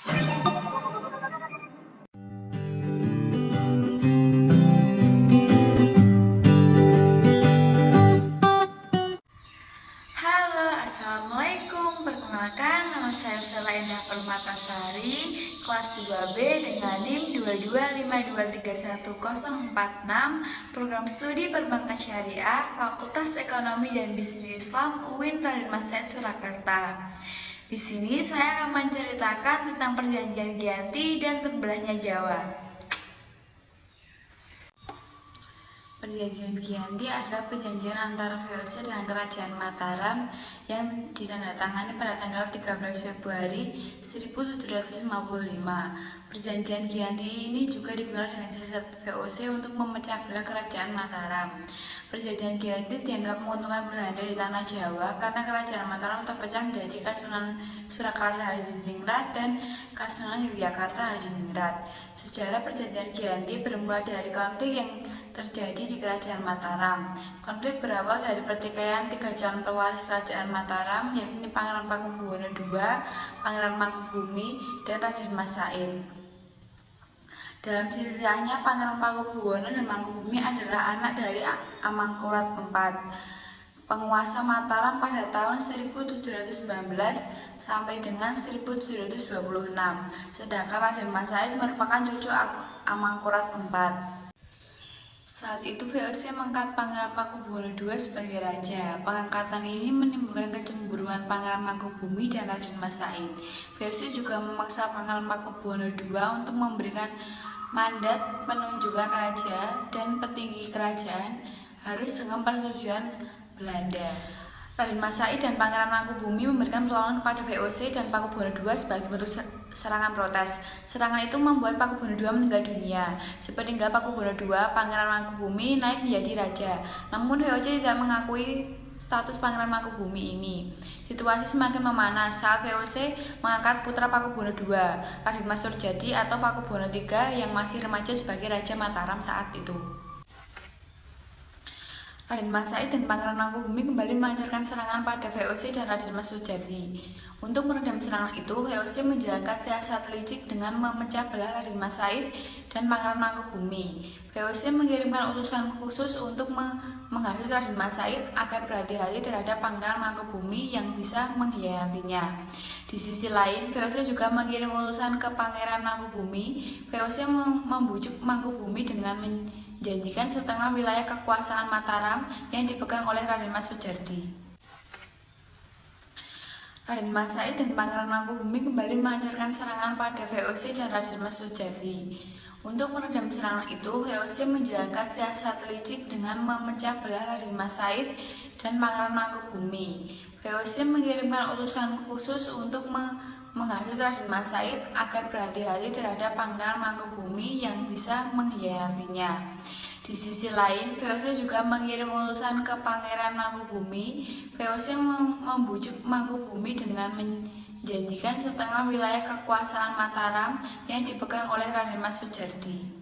Halo, assalamualaikum. Perkenalkan, nama saya Sela Indah Permatasari, kelas 2B dengan NIM 225231046, program studi perbankan syariah, Fakultas Ekonomi dan Bisnis Islam UIN Raden Mas Said Surakarta. Di sini saya akan menceritakan tentang perjanjian Giyanti dan terbelahnya Jawa. Perjanjian Giyanti adalah perjanjian antara VOC dengan Kerajaan Mataram yang ditandatangani pada tanggal 13 Februari 1755. Perjanjian Giyanti ini juga digelar dengan siasat VOC untuk memecah belah Kerajaan Mataram. Perjanjian Giyanti dianggap menguntungkan Belanda di tanah Jawa karena Kerajaan Mataram terpecah menjadi Kasunanan Surakarta Hadiningrat dan Kasunanan Yogyakarta Hadiningrat. Sejarah perjanjian Giyanti bermula dari konflik yang terjadi di Kerajaan Mataram. Konflik berawal dari pertikaian 3 calon pewaris Kerajaan Mataram, yakni Pangeran Pakubuwono II, Pangeran Mangkubumi, dan Raden Mas Said. Dalam ceritanya, Pangeran Pakubuwono dan Mangkubumi adalah anak dari Amangkurat IV, penguasa Mataram pada tahun 1719 sampai dengan 1726. Sedangkan Raden Mas Said merupakan cucu Amangkurat IV. Saat itu VOC mengangkat Pangeran Pakubuwono II sebagai raja. Pengangkatan ini menimbulkan kecemburuan Pangeran Mangkubumi dan Raden Mas Said. VOC juga memaksa Pangeran Pakubuwono II untuk memberikan mandat penunjukan raja dan petinggi kerajaan harus dengan persetujuan Belanda. Raden Mas Said dan Pangeran Mangkubumi memberikan pertolongan kepada VOC dan Pakubuwono II sebagai bentuk serangan protes. Serangan itu membuat Pakubuwono II meninggal dunia. Sepeninggal Pakubuwono II, Pangeran Mangkubumi naik menjadi raja. Namun VOC tidak mengakui status Pangeran Mangkubumi ini. Situasi semakin memanas saat VOC mengangkat putra Pakubuwono II, Raden Mas Surjadi atau Pakubuwono III yang masih remaja sebagai Raja Mataram saat itu. Raden Mas Said dan Pangeran Mangkubumi kembali melancarkan serangan pada VOC dan Raden Mas Surjadi. Untuk meredam serangan itu, VOC menjalankan siasat licik dengan memecah belah Raden Mas Said dan Pangeran Mangkubumi. VOC mengirimkan utusan khusus untuk menghasut Raden Mas Said agar berhati-hati terhadap Pangeran Mangkubumi yang bisa mengkhianatinya. Di sisi lain, VOC juga mengirim utusan ke Pangeran Mangkubumi. VOC membujuk Mangkubumi dengan menjanjikan setengah wilayah kekuasaan Mataram yang dipegang oleh Raden Mas Surjadi. Raden Mas Said dan Pangeran Mangkubumi kembali melancarkan serangan pada VOC dan Raden Mas Surjadi. Untuk meredam serangan itu, VOC menjalankan siasat licik dengan memecah belah Raden Mas Said dan Pangeran Mangkubumi. VOC mengirimkan utusan khusus untuk menghasut Raden Mas Said agar berhati-hati terhadap Pangeran Mangkubumi yang bisa mengkhianatinya. Di sisi lain, VOC juga mengirim utusan ke Pangeran Mangkubumi. VOC membujuk Mangkubumi dengan menjanjikan setengah wilayah kekuasaan Mataram yang dipegang oleh Raden Mas Surjadi.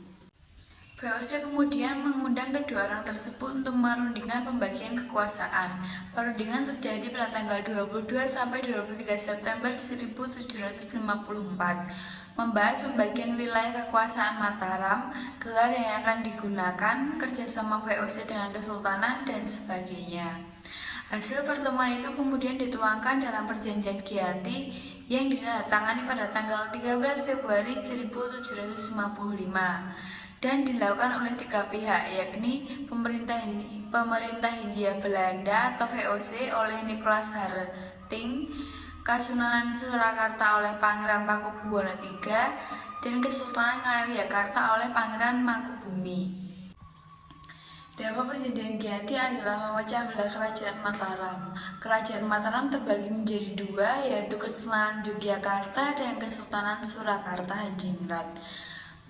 VOC kemudian mengundang kedua orang tersebut untuk merundingkan pembagian kekuasaan. Perundingan terjadi pada tanggal 22 sampai 23 September 1754. Membahas pembagian wilayah kekuasaan Mataram, gelar yang akan digunakan, kerjasama VOC dengan Kesultanan, dan sebagainya. Hasil pertemuan itu kemudian dituangkan dalam Perjanjian Giyanti yang ditandatangani pada tanggal 13 Februari 1755 dan dilakukan oleh 3 pihak, yakni pemerintah Hindia Belanda atau VOC oleh Nicholas Harting, Kasunanan Surakarta oleh Pangeran Pakubuwono III, dan Kesultanan Ngayogyakarta oleh Pangeran Mangkubumi. Dampak Perjanjian Giyanti adalah memecah belah Kerajaan Mataram. Kerajaan Mataram terbagi menjadi 2, yaitu Kesultanan Yogyakarta dan Kesultanan Surakarta Hadiningrat.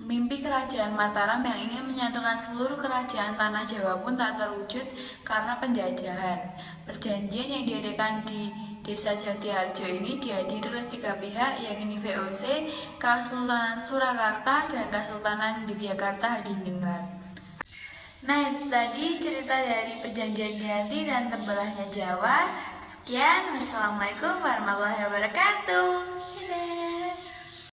Mimpi Kerajaan Mataram yang ingin menyatukan seluruh kerajaan tanah Jawa pun tak terwujud karena penjajahan. Perjanjian yang diadakan di Desa Jatiharjo ini dihadiri oleh 3 pihak, yakni VOC, Kesultanan Surakarta, dan Kesultanan Yogyakarta Hadiningrat. Nah, itu tadi cerita dari Perjanjian Giyanti dan terbelahnya Jawa. Sekian, wassalamualaikum warahmatullahi wabarakatuh. Dadah.